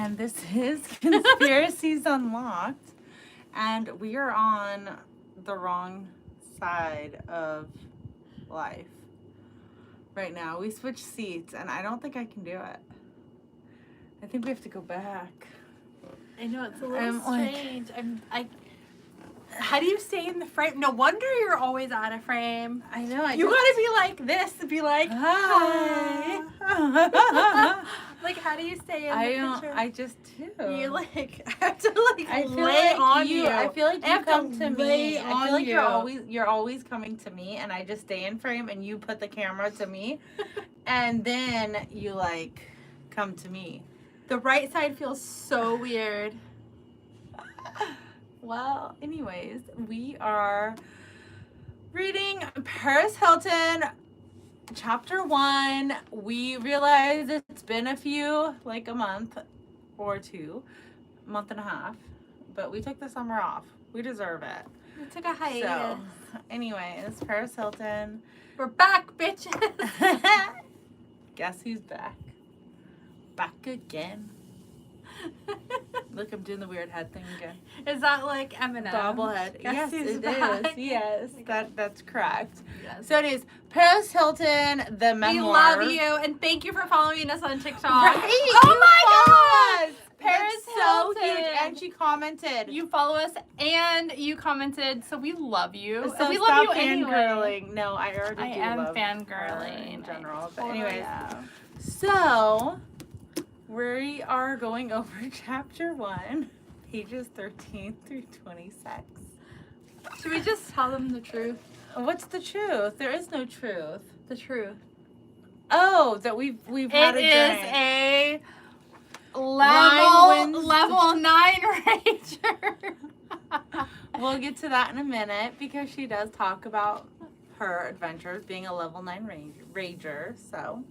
and this is Conspiracies Unlocked, and we are on the wrong side of life right now. We switched seats, and I don't think I can do it. I think we have to go back. I know, it's a little strange. How do you stay in the frame? No wonder you're always out of frame. I know. You gotta be like this to be like, hi. Like, how do you stay in the picture? I just do. You like, I have to like I feel lay like on you. I feel like you come to me. I feel like you. you're always coming to me, and I just stay in frame, and you put the camera to me, and then you like come to me. The right side feels so weird. Well, anyways, we are reading Paris Hilton, chapter 1. We realized it's been a month or two, month and a half, but we took the summer off. We deserve it. We took a hiatus. So, anyways, Paris Hilton. We're back, bitches. Guess who's back? Back again. Look, I'm doing the weird head thing again. Is that like Eminem? Bobblehead. Yes, it is. Yes, that's correct. Yes. So it is Paris Hilton, the memoir. We love you, and thank you for following us on TikTok. Right? Oh my God! Paris so Hilton. huge, and she commented. You follow us, and you commented, so we love you. So we stop love you anyway. fangirling. No, I already I do am love fangirling in general. But Totally anyways, am. so we are going over chapter 1, pages 13 through 26. Should we just tell them the truth? What's the truth? There is no truth. The truth. Oh, that we've had a drink. It is a Wine wins. level 9 rager. We'll get to that in a minute because she does talk about her adventures being a level 9 rager. So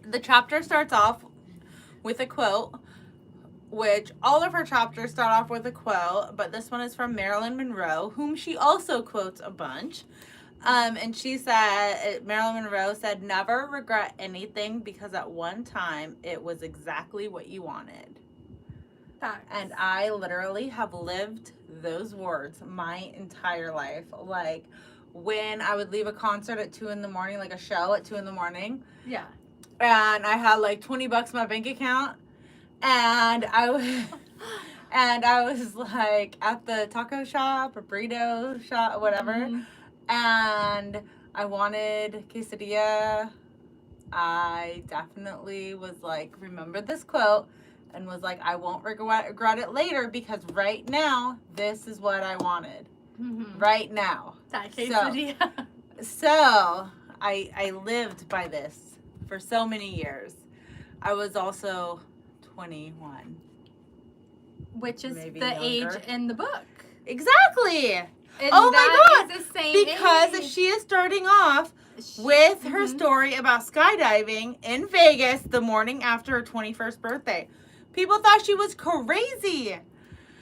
the chapter starts off with a quote, which all of her chapters start off with a quote, but this one is from Marilyn Monroe, whom she also quotes a bunch. And she said, Marilyn Monroe said, "Never regret anything because at one time it was exactly what you wanted." Facts. And I literally have lived those words my entire life. Like when I would leave a concert at 2 a.m, like a show at 2 a.m. Yeah. And I had like $20 in my bank account, and I was like at the taco shop or burrito shop, whatever, and I wanted quesadilla. I definitely was like, remembered this quote and was like, I won't regret it later because right now this is what I wanted. Right now. That quesadilla. So I lived by this for so many years. I was also 21. Which is Maybe the younger. age in the book. Exactly. And Oh my that God. is the same Because age. she is starting off with her story about skydiving in Vegas the morning after her 21st birthday. People thought she was crazy.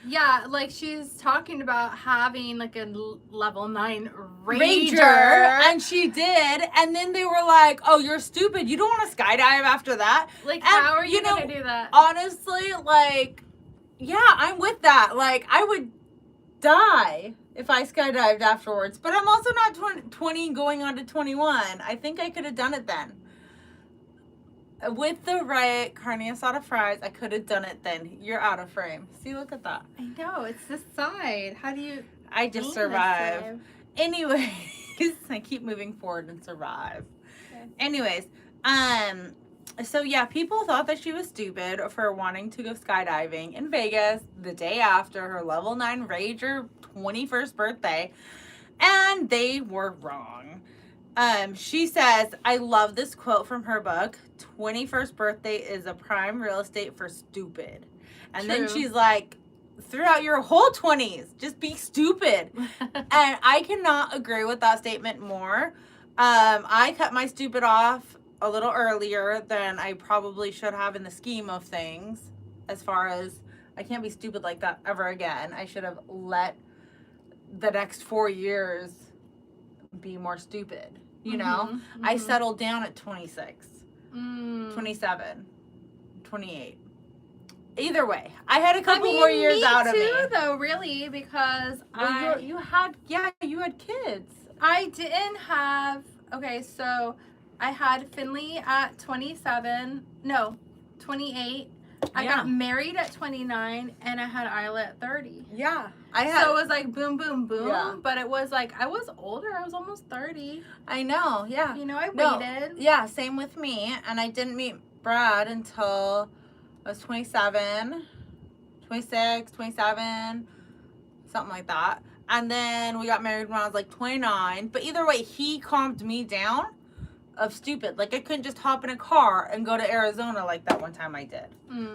Yeah, like she's talking about having like a level 9 Ranger, rager. and she did, and then they were like, "Oh, you're stupid. You don't want to skydive after that." Like, And, how are you gonna do that? Honestly, like, yeah, I'm with that. Like, I would die if I skydived afterwards, but I'm also not 20 going on to 21. I think I could have done it then. With the right carne asada fries, I could have done it then. You're out of frame. See, look at that. I know, it's this side. How do you I just survive. Anyways, I keep moving forward and survive. Okay. Anyways, so yeah, people thought that she was stupid for wanting to go skydiving in Vegas the day after her level 9 Rager 21st birthday, and they were wrong. She says, I love this quote from her book, 21st birthday is a prime real estate for stupid. And then she's like, throughout your whole 20s, just be stupid. And I cannot agree with that statement more. I cut my stupid off a little earlier than I probably should have in the scheme of things. As far as, I can't be stupid like that ever again. I should have let the next 4 years be more stupid. You know, I settled down at 26, 27. 28. Either way, I had a couple more years out of me. Me too, though, really, because you had kids. I didn't have. Okay, so I had Finley at 28. I got married at 29, and I had Isla at 30. Yeah, so it was like boom, boom, boom. Yeah. But it was like I was older. I was almost 30. I know. Yeah. You know, I waited. Yeah, same with me, and I didn't meet Brad until I was 27, 26, 27, something like that. And then we got married when I was like 29. But either way, he calmed me down of stupid. Like, I couldn't just hop in a car and go to Arizona like that one time I did.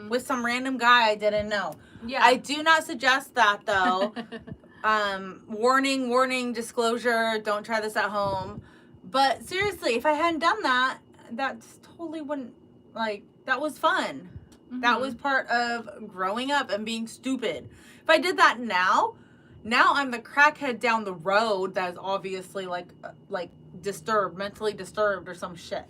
With some random guy I didn't know. Yeah. I do not suggest that, though. Warning, disclosure, don't try this at home. But seriously, if I hadn't done that, that totally wouldn't, like, that was fun. That was part of growing up and being stupid. If I did that now I'm the crackhead down the road that is obviously like disturbed, mentally disturbed or some shit.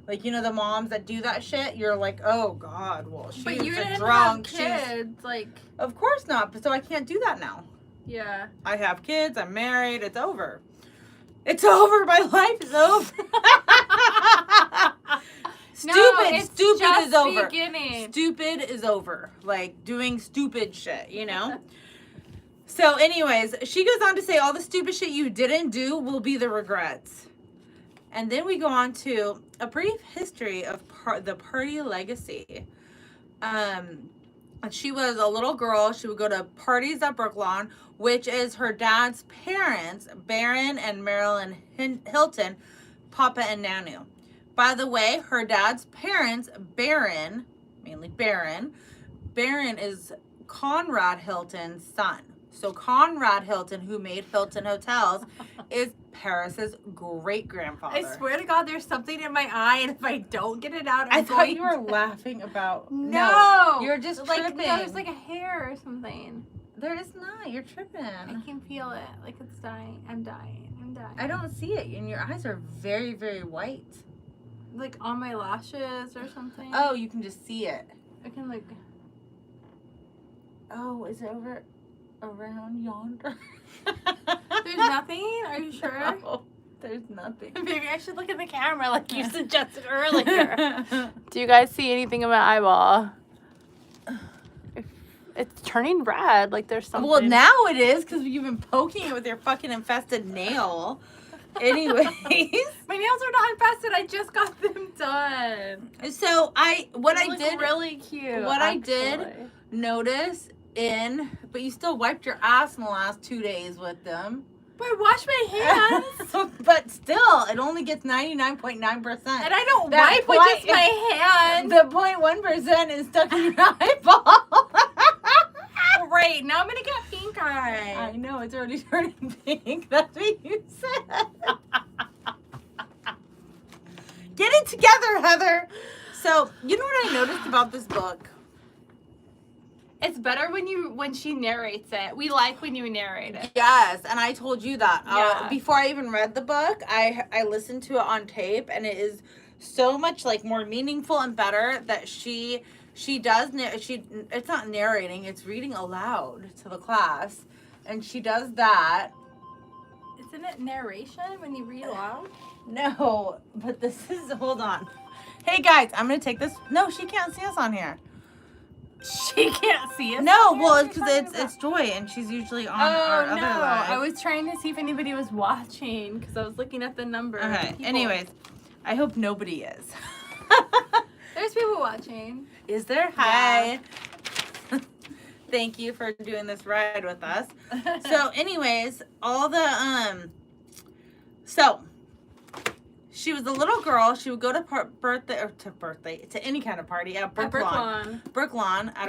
Like, you know, the moms that do that shit, you're like, oh God, well, she's but you a didn't drunk. Have kids, like. Of course not, but so I can't do that now. Yeah. I have kids, I'm married, it's over. It's over, my life is over. Stupid is over. Beginning. Stupid is over. Like, doing stupid shit, you know? So, anyways, she goes on to say all the stupid shit you didn't do will be the regrets. And then we go on to a brief history of the party legacy. She was a little girl. She would go to parties at Brooklawn, which is her dad's parents, Baron and Marilyn Hilton, Papa and Nanu. By the way, her dad's parents, Baron, mainly Baron is Conrad Hilton's son. So Conrad Hilton, who made Hilton Hotels, is Paris's great-grandfather. I swear to God, there's something in my eye, and if I don't get it out, I thought you were laughing about... No! You're just like, tripping. No, there's like a hair or something. There is not. You're tripping. I can feel it. Like it's dying. I'm dying. I don't see it, and your eyes are very, very white. Like on my lashes or something. Oh, you can just see it. I can like... Oh, is it over... around yonder? There's nothing? Are you sure? No, there's nothing. Maybe I should look at the camera like you suggested earlier. Do you guys see anything in my eyeball? It's turning red. Like there's something. Well, now it is because you've been poking it with your fucking infested nail. Anyways. My nails are not infested. I just got them done. So I did really cute. What I did notice but you still wiped your ass in the last 2 days with them. But I washed my hands. But still, it only gets 99.9%. And I don't wipe with just my hand. The 0.1% is stuck in your eyeball. Great. Now I'm going to get pink eye. I know. It's already turning pink. That's what you said. Get it together, Heather. So, you know what I noticed about this book? It's better when she narrates it. We like when you narrate it. Yes, and I told you that. Yeah. Before I even read the book, I listened to it on tape, and it is so much like more meaningful and better that she does it's not narrating, it's reading aloud to the class, and she does that. Isn't it narration when you read aloud? No, but this is, hold on. Hey guys, I'm gonna take this. No, she can't see us on here. She can't see us. No, well, it's because it's Joy, and she's usually on our other live. I was trying to see if anybody was watching because I was looking at the number. Okay. Anyways, I hope nobody is. There's people watching. Is there? Hi. Yeah. Thank you for doing this ride with us. So, anyways, all the so. She was a little girl. She would go to to any kind of party at Brooklawn at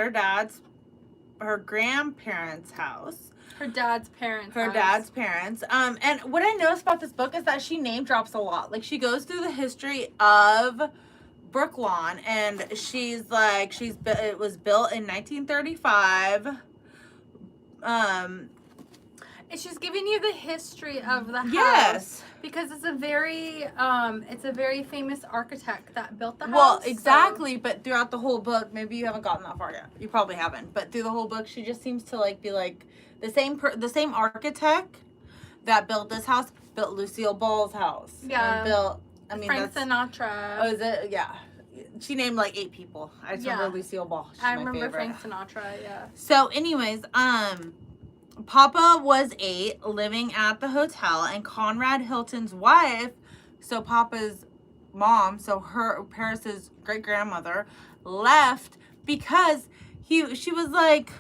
her grandparents' house. Her dad's parents. And what I noticed about this book is that she name drops a lot. Like, she goes through the history of Brooklawn, and she's like, it was built in 1935. And she's giving you the history of the house. Yes. Because it's a very famous architect that built the house. Well, exactly, so. But throughout the whole book, maybe you haven't gotten that far yet. You probably haven't. But through the whole book, she just seems to like be like the same architect that built this house built Lucille Ball's house. Yeah. And built Frank Sinatra. Oh, is it? Yeah. She named like 8 people. I just remember Lucille Ball. She's I my remember favorite. Frank Sinatra, yeah. So anyways, Papa was 8, living at the hotel, and Conrad Hilton's wife, so Papa's mom, so Paris's great grandmother, left because she was like,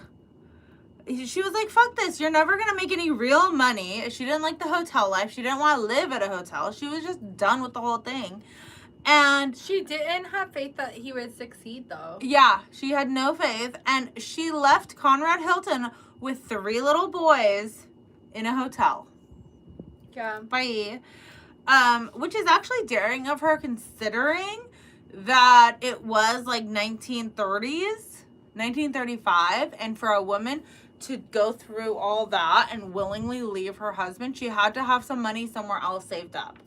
fuck this, you're never gonna make any real money. She didn't like the hotel life. She didn't want to live at a hotel. She was just done with the whole thing. And she didn't have faith that he would succeed, though. Yeah, she had no faith, and she left Conrad Hilton with 3 little boys in a hotel. Yeah. Bye. Which is actually daring of her, considering that it was like 1930s, 1935, and for a woman to go through all that and willingly leave her husband, she had to have some money somewhere else saved up.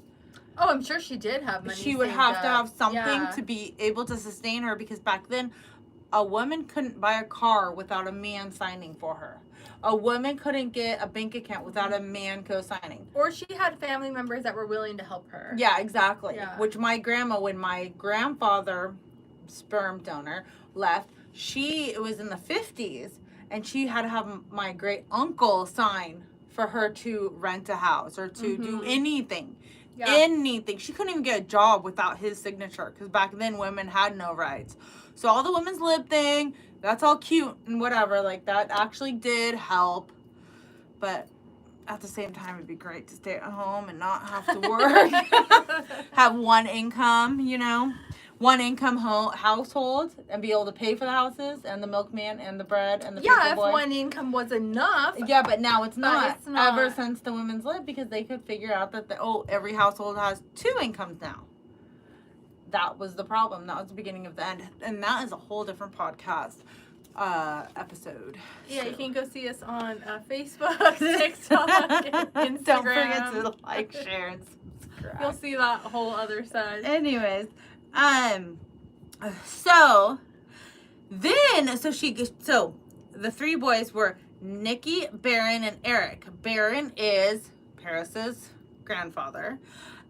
Oh, I'm sure she did have money. She would have to have something to be able to sustain her, because back then, a woman couldn't buy a car without a man signing for her. A woman couldn't get a bank account without a man co-signing. Or she had family members that were willing to help her. Yeah, exactly. Yeah. Which my grandma, when my grandfather, sperm donor, left, it was in the 50s, and she had to have my great uncle sign for her to rent a house or to do anything. Yeah. Anything. She couldn't even get a job without his signature, because back then women had no rights. So all the women's lib thing, that's all cute and whatever. Like, that actually did help. But at the same time, it'd be great to stay at home and not have to work. Have one income, one income household, and be able to pay for the houses and the milkman and the bread and the paper boy. If one income was enough. Yeah, but now it's not. It's not. Ever since the women's lib, because they could figure out that every household has 2 incomes now. That was the problem. That was the beginning of the end, and that is a whole different podcast episode. Yeah, so. You can go see us on Facebook, TikTok, Instagram. Don't forget to like, share, and subscribe. You'll see that whole other side. Anyways. So the 3 boys were Nikki, Baron, and Eric. Baron is Paris's grandfather,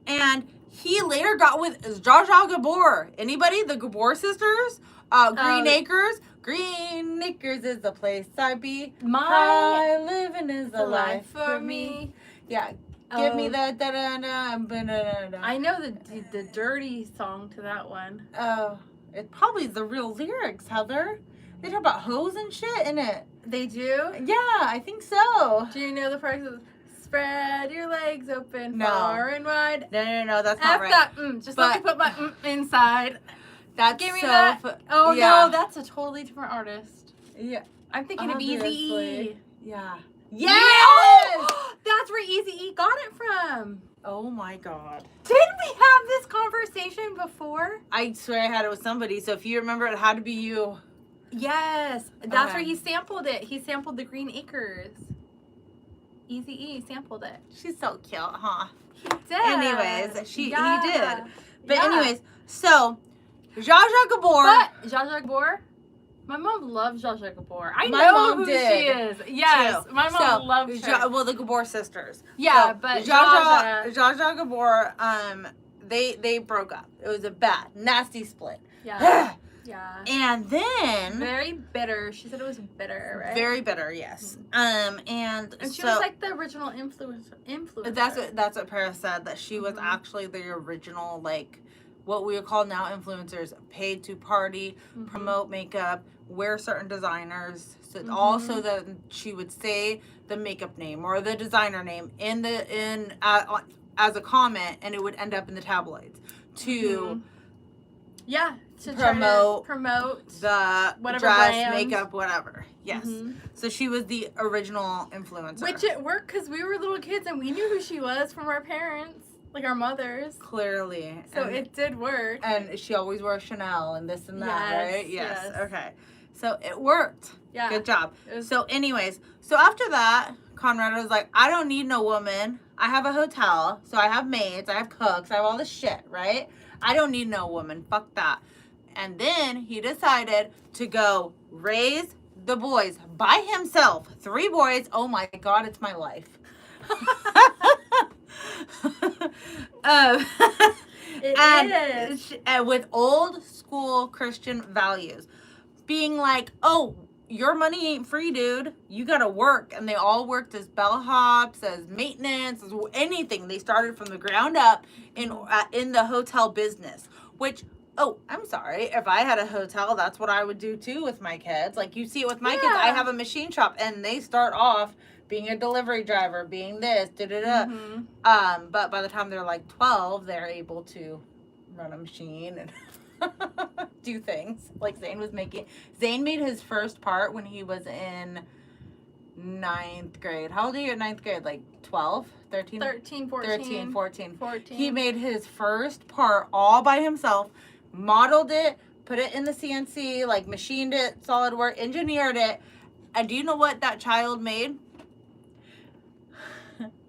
and he later got with Zsa Zsa Gabor. Anybody? The Gabor sisters? Green Acres. Green Acres is the place I be. My living is the life for me. Yeah. Give me the da-da-da. I know the dirty song to that one. Oh, it probably is the real lyrics, Heather. They talk about hoes and shit in it. They do? Yeah, I think so. Do you know the part that spread your legs open far and wide? No, that's not right. That, just let me put my inside. That's Give me that. Oh, yeah. No, that's a totally different artist. Yeah. I'm thinking of Eazy-E. Yeah. Yes! That's where Eazy-E got it from. Oh my God. Didn't we have this conversation before? I swear I had it with somebody, so if you remember, it had to be you. Yes. That's where he sampled it. He sampled the Green Acres. Eazy-E sampled it. She's so cute, huh? He did. Anyways, he did. But anyways, so Zsa Zsa Gabor. But Zsa Zsa Gabor, my mom loves Zsa Zsa Gabor. I my know mom who did, she is. Yes, too. my mom loved her. Well, the Gabor sisters. Yeah, but Zsa Zsa Gabor, they broke up. It was a bad, nasty split. Yeah. Yeah. And then very bitter. She said it was bitter, right? Very bitter, yes. And she was like the original influencer. That's what Paris said, that she was actually the original, like, what we would call now influencers, paid to party, promote makeup, wear certain designers. So also that she would say the makeup name or the designer name as a comment, and it would end up in the tabloids to to promote the whatever dress, brand. Makeup, whatever. Yes. So she was the original influencer. Which it worked because we were little kids and we knew who she was from our parents, like our mothers. Clearly. So it did work. And she always wore Chanel and this and that, right? Yes. Okay. So it worked. Yeah. Good job. So anyways, so after that, Conrad was like, I don't need no woman. I have a hotel. So I have maids. I have cooks. I have all this shit, right? I don't need no woman. Fuck that. And then he decided to go raise the boys by himself. 3 boys. Oh my God, it's my life. It is. And with old school Christian values. Being like, oh, your money ain't free, dude. You gotta work. And they all worked as bellhops, as maintenance, as anything. They started from the ground up in the hotel business. Which, oh, I'm sorry. If I had a hotel, that's what I would do too with my kids. Like you see it with my kids. I have a machine shop, and they start off being a delivery driver, being this, But by the time they're like 12, they're able to run a machine and do things. Like Zane made his first part when he was in 9th grade. How old are you in 9th grade? Like 12, 13? 13, 14. 14. He made his first part all by himself, modeled it, put it in the CNC, like machined it, SolidWorks, engineered it. And do you know what that child made?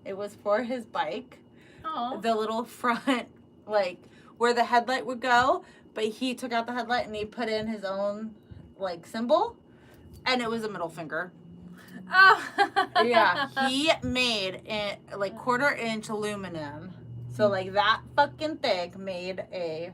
It was for his bike. Aww. The little front, like where the headlight would go, but he took out the headlight and he put in his own like symbol, and it was a middle finger. Oh. Yeah, he made it like 1/4 inch aluminum, so like that fucking thick made a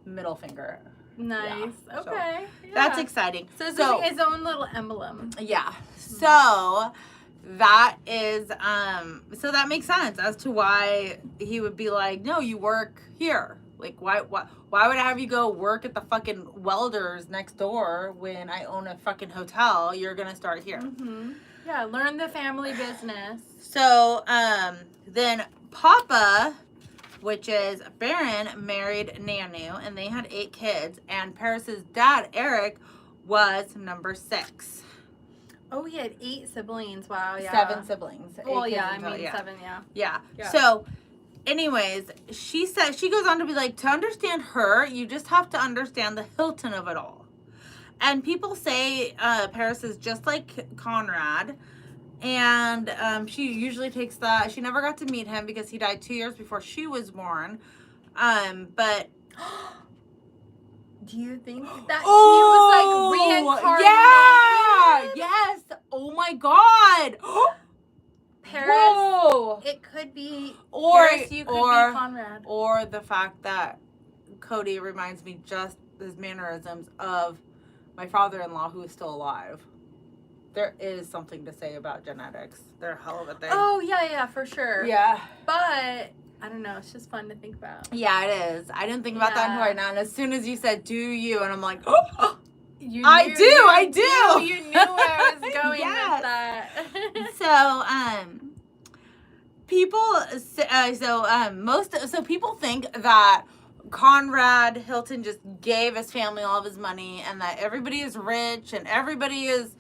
middle finger. Nice. Yeah, okay. So that's exciting. So it's like his own little emblem. Yeah. So that is so that makes sense as to why he would be like, no, you work here. Like why would I have you go work at the fucking welders next door when I own a fucking hotel? You're gonna start here. Mm-hmm. Yeah, learn the family business. So then Papa, which is Baron, married Nanu, and they had 8 kids, and Paris's dad, Eric, was number 6. Oh, he had 8 siblings. Wow, yeah. 7 siblings. Well, 8 yeah, kids until, 7, yeah. Yeah. So, anyways, she goes on to be like, to understand her, you just have to understand the Hilton of it all. And people say Paris is just like Conrad. And she usually takes that. She never got to meet him because he died 2 years before she was born. But... Do you think that he was like reincarnated? Yeah! Yes! Oh my God! Paris. Whoa! It could be Paris, you could be Conrad. Or the fact that Cody reminds me just his mannerisms of my father-in-law who is still alive. There is something to say about genetics. They're a hell of a thing. Oh, yeah, for sure. Yeah. But... I don't know. It's just fun to think about. Yeah, it is. I didn't think about that until right now. And as soon as you said, do you? And I'm like, I do. You knew where I was going with that. So people think that Conrad Hilton just gave his family all of his money and that everybody is rich and everybody is,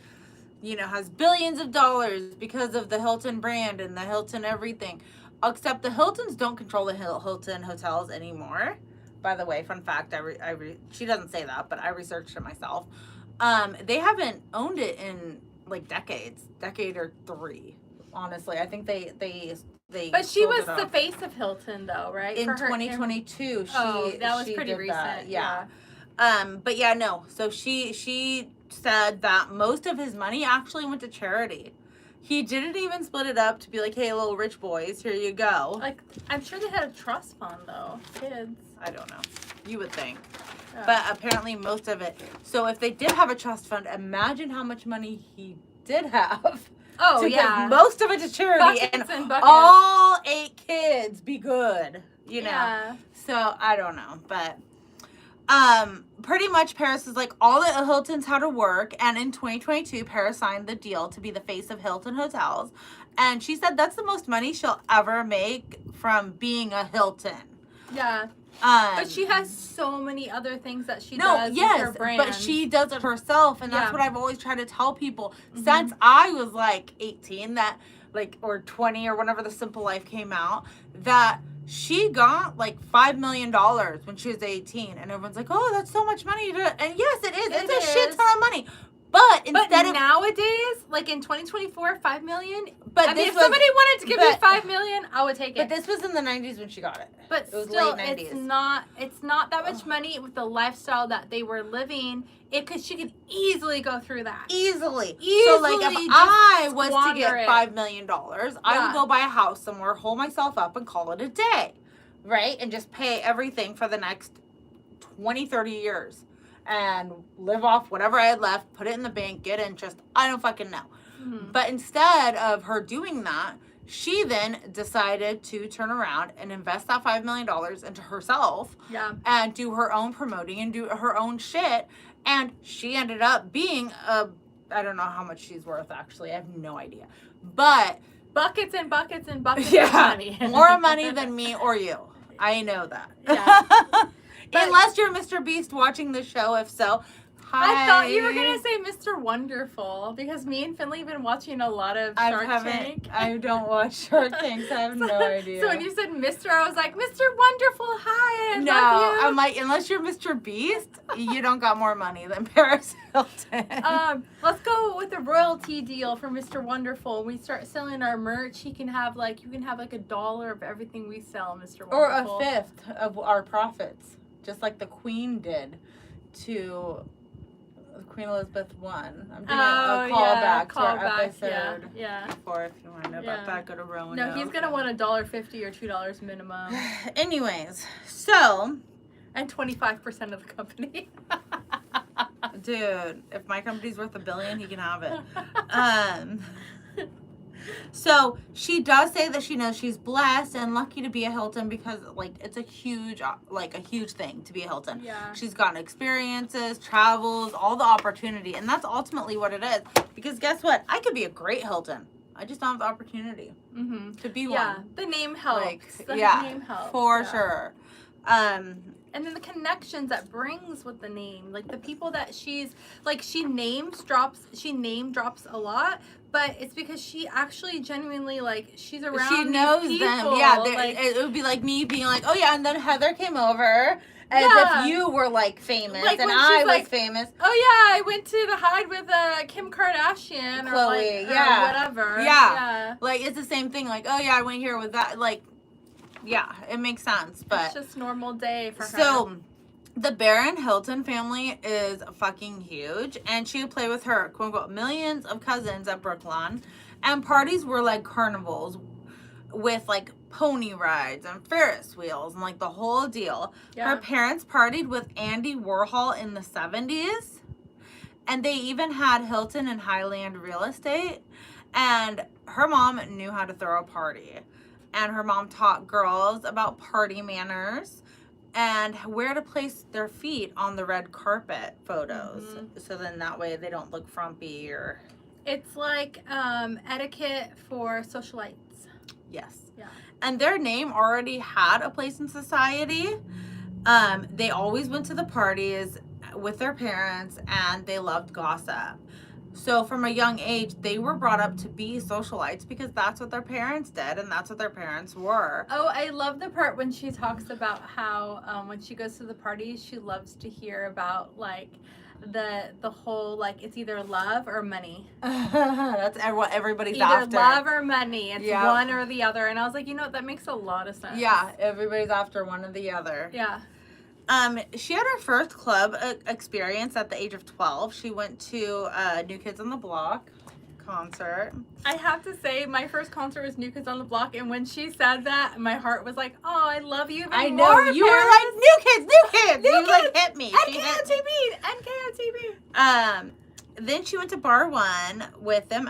has billions of dollars because of the Hilton brand and the Hilton everything. Except the Hiltons don't control the Hilton hotels anymore. By the way, fun fact, she doesn't say that, but I researched it myself. They haven't owned it in like decade or 3. Honestly, I think they. But she was the face of Hilton, though, right? In 2022, that was pretty recent. That, yeah. But yeah, no. So she said that most of his money actually went to charity. He didn't even split it up to be like, hey, little rich boys, here you go. Like, I'm sure they had a trust fund, though. Kids. I don't know. You would think. Yeah. But apparently most of it. So if they did have a trust fund, imagine how much money he did have. Oh, to yeah. give most of it to charity Buckets and all 8 kids be good. You know? Yeah. So, I don't know. But... pretty much Paris is like, all the Hiltons had to work, and in 2022 Paris signed the deal to be the face of Hilton Hotels, and she said that's the most money she'll ever make from being a Hilton. Yeah. But she has so many other things that she does with her brand. But she does it herself, and that's what I've always tried to tell people since I was like 18, that or 20 or whenever the Simple Life came out, that she got like $5 million when she was 18, and everyone's like, oh, that's so much money. And yes, it is. It's a shit ton of money. But instead of nowadays, like in 2024, $5 million. But I mean, if somebody wanted to give me $5 million, I would take it. But this was in the 90s when she got it. But it was still, late 90s. it's not that much money with the lifestyle that they were living. She could easily go through that. Easily. So like if I was to get $5 million, I would go buy a house somewhere, hold myself up, and call it a day, right? And just pay everything for the next 20, 30 years. And live off whatever I had left, put it in the bank, get interest. I don't fucking know. Mm-hmm. But instead of her doing that, she then decided to turn around and invest that $5 million into herself. Yeah. And do her own promoting and do her own shit. And she ended up being I don't know how much she's worth, actually. I have no idea. But buckets and buckets and buckets of money. More money than me or you. I know that. Yeah. Unless you're Mr. Beast watching the show, if so, hi. I thought you were going to say Mr. Wonderful, because me and Finley have been watching a lot of Shark Tank. I don't watch Shark Tank, so I have no idea. So when you said Mr., I was like, Mr. Wonderful, hi, I love you. I'm like, unless you're Mr. Beast, you don't got more money than Paris Hilton. Let's go with a royalty deal for Mr. Wonderful. We start selling our merch. You can have like $1 of everything we sell, Mr. Wonderful. Or a fifth of our profits. Just like the Queen did to Queen Elizabeth I. I'm doing a callback to our episode. Yeah. Before, if you want to know about that, go to Rowan. No, he's going to want $1.50 or $2 minimum. Anyways, so. And 25% of the company. Dude, if my company's worth $1 billion, he can have it. So she does say that she knows she's blessed and lucky to be a Hilton because like it's a huge thing to be a Hilton. Yeah. She's gotten experiences, travels, all the opportunity, and that's ultimately what it is. Because guess what? I could be a great Hilton. I just don't have the opportunity to be one. Yeah, the name helps. Name helps for sure. And then the connections that brings with the name, like the people that she name drops a lot, but it's because she actually genuinely she's around. She knows these people. Them. Yeah, it would be like me being like, oh yeah, and then Heather came over. As if you were famous and I was famous. Oh yeah, I went to the Hyde with Kim Kardashian Chloe, or whatever. Yeah. It's the same thing. Like, oh yeah, I went here with that. Yeah, it makes sense, but it's just normal day for her. So, the Barron Hilton family is fucking huge, and she would play with her quote unquote millions of cousins at Brooklawn, and parties were like carnivals with pony rides and Ferris wheels and the whole deal. Yeah. Her parents partied with Andy Warhol in the 70s, and they even had Hilton and Highland real estate, and her mom knew how to throw a party. And her mom taught girls about party manners and where to place their feet on the red carpet photos. Mm-hmm. So then that way they don't look frumpy or... It's like etiquette for socialites. Yes. Yeah. And their name already had a place in society. They always went to the parties with their parents and they loved gossip. So from a young age, they were brought up to be socialites because that's what their parents did and that's what their parents were. Oh, I love the part when she talks about how when she goes to the parties, she loves to hear about the whole it's either love or money. That's what everybody's either after. Either love or money. It's one or the other. And I was like, that makes a lot of sense. Yeah, everybody's after one or the other. Yeah. She had her first club experience at the age of 12. She went to New Kids on the Block concert. I have to say, my first concert was New Kids on the Block, and when she said that, my heart was like, oh, I love you even more, I know, you were like, New Kids! You hit me. NKOTB! Then she went to Bar One with them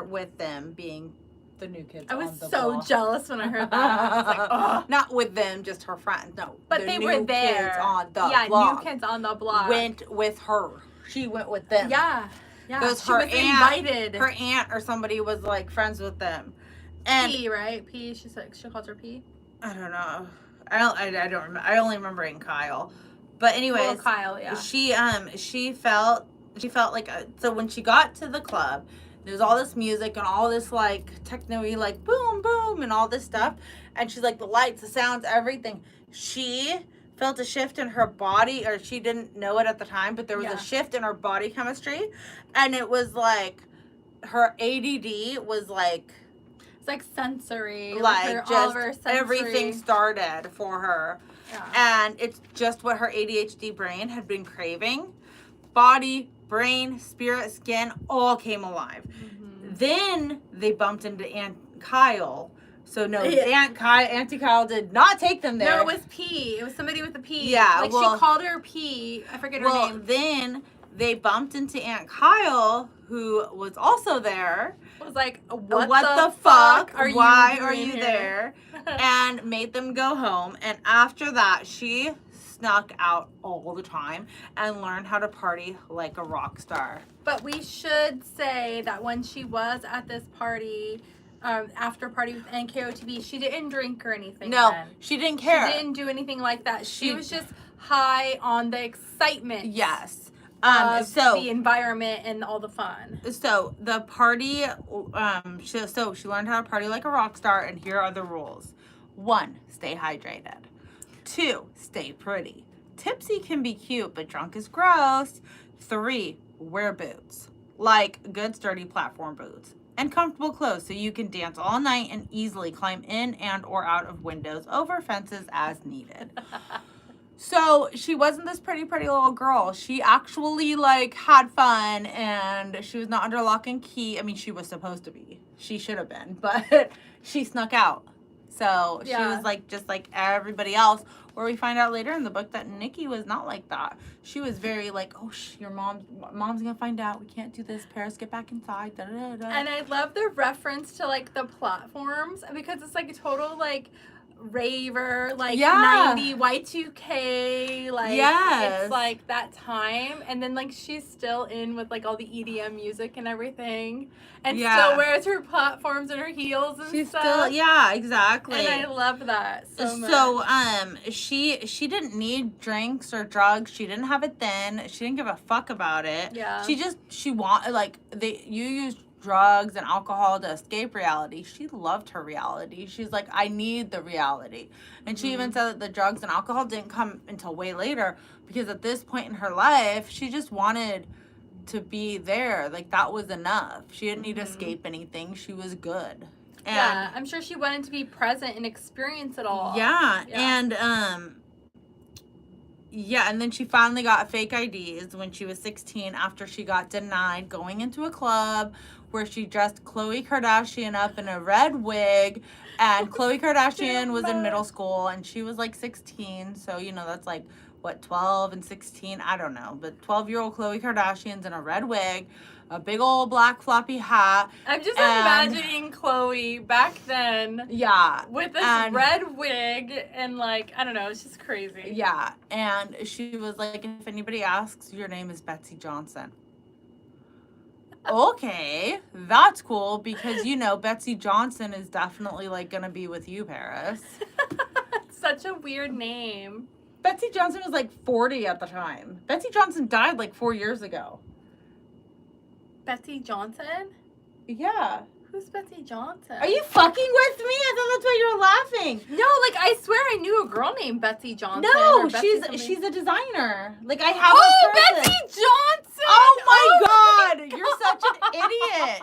with them being the New Kids on the Block. I was so jealous when I heard that. I was like, oh. Not with them, just her friends. No, but they were there. Kids on the block. New Kids on the Block. Went with her. She went with them. Yeah. Because she was invited. Her aunt or somebody was friends with them. And P, right? P. She calls her P. I don't know. I don't remember. I only remember in Kyle. But anyways, Kyle. Yeah. She felt so when she got to the club. There's all this music and all this techno-y boom boom and all this stuff, and she's like the lights, the sounds, everything. She felt a shift in her body, or she didn't know it at the time, but there was a shift in her body chemistry, and it was like her ADD was like it's like sensory, like her, just all of her sensory. everything started for her. Yeah. And it's just what her ADHD brain had been craving. Body, brain, spirit, skin all came alive. Mm-hmm. Then they bumped into Aunt Kyle. So no, Auntie Kyle did not take them there. No, it was P. It was somebody with a P. Yeah, like well, she called her P. I forget her name. Then they bumped into Aunt Kyle, who was also there. Was like, what the fuck? Why are you there? And made them go home. And after that, she snuck out all the time and learned how to party like a rock star. But we should say that when she was at this party, after party with NKOTB, she didn't drink or anything. No, then. She didn't care. She didn't do anything like that. She was just high on the excitement. Yes. So the environment and all the fun. So the party, she learned how to party like a rock star, and here are the rules. 1, stay hydrated. 2, stay pretty. Tipsy can be cute, but drunk is gross. 3, wear boots. Like good sturdy platform boots. And comfortable clothes so you can dance all night and easily climb in and or out of windows, over fences as needed. So she wasn't this pretty little girl. She actually like had fun, and she was not under lock and key. I mean, she was supposed to be. She should have been, but she snuck out. So she was like just like everybody else. Where we find out later in the book that Nikki was not like that. She was very like, oh, your mom's gonna find out. We can't do this. Paris, get back inside. Da, da, da. And I love the reference to like the platforms, because it's like a total like raver, like 90 Y2K, like it's like that time. And then like she's still in with like all the EDM music and everything, and still wears her platforms and her heels and she's stuff. Still, exactly. And I love that so much. So she didn't need drinks or drugs. She didn't have it then. She didn't give a fuck about it. She wanted like you used drugs and alcohol to escape reality. She loved her reality. She's like, I need the reality. And she even said that the drugs and alcohol didn't come until way later, because at this point in her life, she just wanted to be there. Like, that was enough. She didn't need to escape anything. She was good. And I'm sure she wanted to be present and experience it all. And then she finally got fake IDs when she was 16, after she got denied going into a club where she dressed Khloe Kardashian up in a red wig. And Khloe Kardashian was in middle school, and she was like 16. So, that's like, what, 12 and 16? I don't know. But 12-year-old Khloe Kardashian's in a red wig, a big old black floppy hat. I'm just imagining Khloe back then. Yeah. With this red wig and like, I don't know, it's just crazy. Yeah. And she was like, if anybody asks, your name is Betsy Johnson. Okay, that's cool, because Betsy Johnson is definitely like gonna be with you, Paris. Such a weird name. Betsy Johnson was like 40 at the time. Betsy Johnson died like 4 years ago. Betsy Johnson? Yeah. Who's Betsy Johnson? Are you fucking with me? I thought that's why you were laughing. No, like I swear I knew a girl named Betsy Johnson. No, she's a designer. Like I have. Oh, Betsy Johnson! Oh my God, you're such an idiot.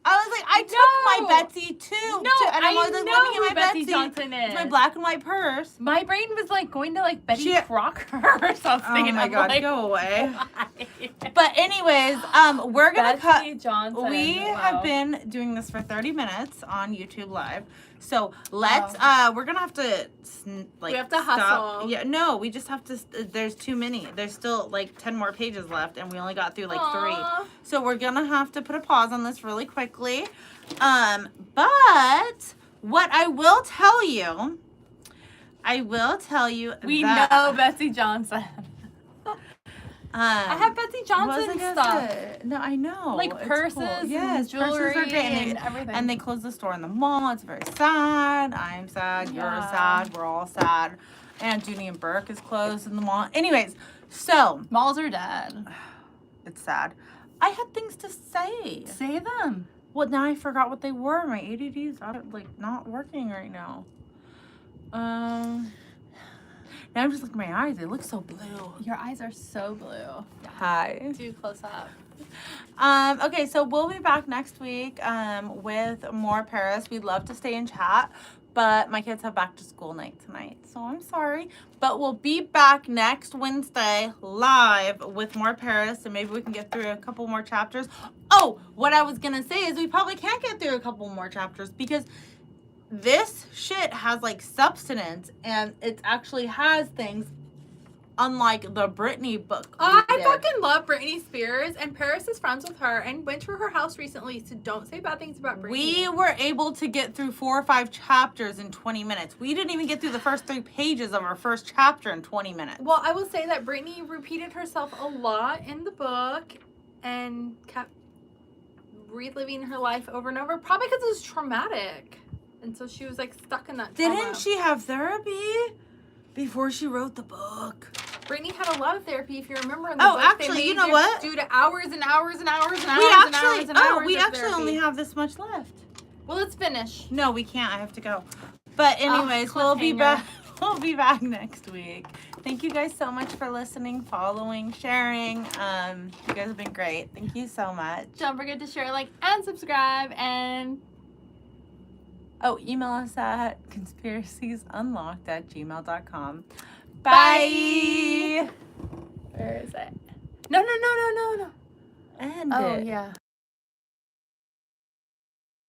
I was like, I took my Betsy too. No, and I was like know looking who at my Betsy Johnson is. My black and white purse. My brain was like going to like Betty Crocker or something. Oh my God, like, go away. Why? But anyways, we're gonna Betsy Johnson. We have been doing this for 30 minutes on YouTube Live. So let's we're gonna have to like we have to stop. hustle. Yeah, no, we just have to. There's too many. There's still like 10 more pages left, and we only got through like 3. So we're gonna have to put a pause on this really quickly. But what I will tell you, we know Betsy Johnson. I have Betsy Johnson stuff. No, I know. Like it's purses, cool. Yes, jewelry, purses are great, and everything. And they closed the store in the mall. It's very sad. I'm sad. You're sad. We're all sad. And Dooney and Burke is closed in the mall. Anyways, so malls are dead. It's sad. I had things to say. Say them. Well, now I forgot what they were. My ADD's like not working right now. Now I'm just looking at my eyes. They look so blue. Your eyes are so blue. Hi. Do close up. Okay, so we'll be back next week with more Paris. We'd love to stay and chat, but my kids have back to school night tonight, so I'm sorry. But we'll be back next Wednesday live with more Paris, and maybe we can get through a couple more chapters. Oh, what I was gonna say is we probably can't get through a couple more chapters because this shit has like substance, and it actually has things. Unlike the Britney book. I fucking love Britney Spears, and Paris is friends with her and went to her house recently, so don't say bad things about Britney. We were able to get through 4 or 5 chapters in 20 minutes. We didn't even get through the first 3 pages of our first chapter in 20 minutes. Well, I will say that Britney repeated herself a lot in the book and kept reliving her life over and over, probably because it was traumatic. And so she was like stuck in that trauma. Didn't she have therapy before she wrote the book? Brittany had a lot of therapy, if you remember in the Oh, book. actually, they you know what? Do to hours and hours and hours and hours and hours and hours. We of actually therapy. only have this much left. Well, let's finish. No, we can't. I have to go. But anyways, we'll be cliffhanger. back. We'll be back next week. Thank you guys so much for listening, following, sharing. You guys have been great. Thank you so much. Don't forget to share, like, and subscribe, and Oh, email us at conspiraciesunlocked@gmail.com. Bye. Bye. Where is it? No. End Oh, it. yeah.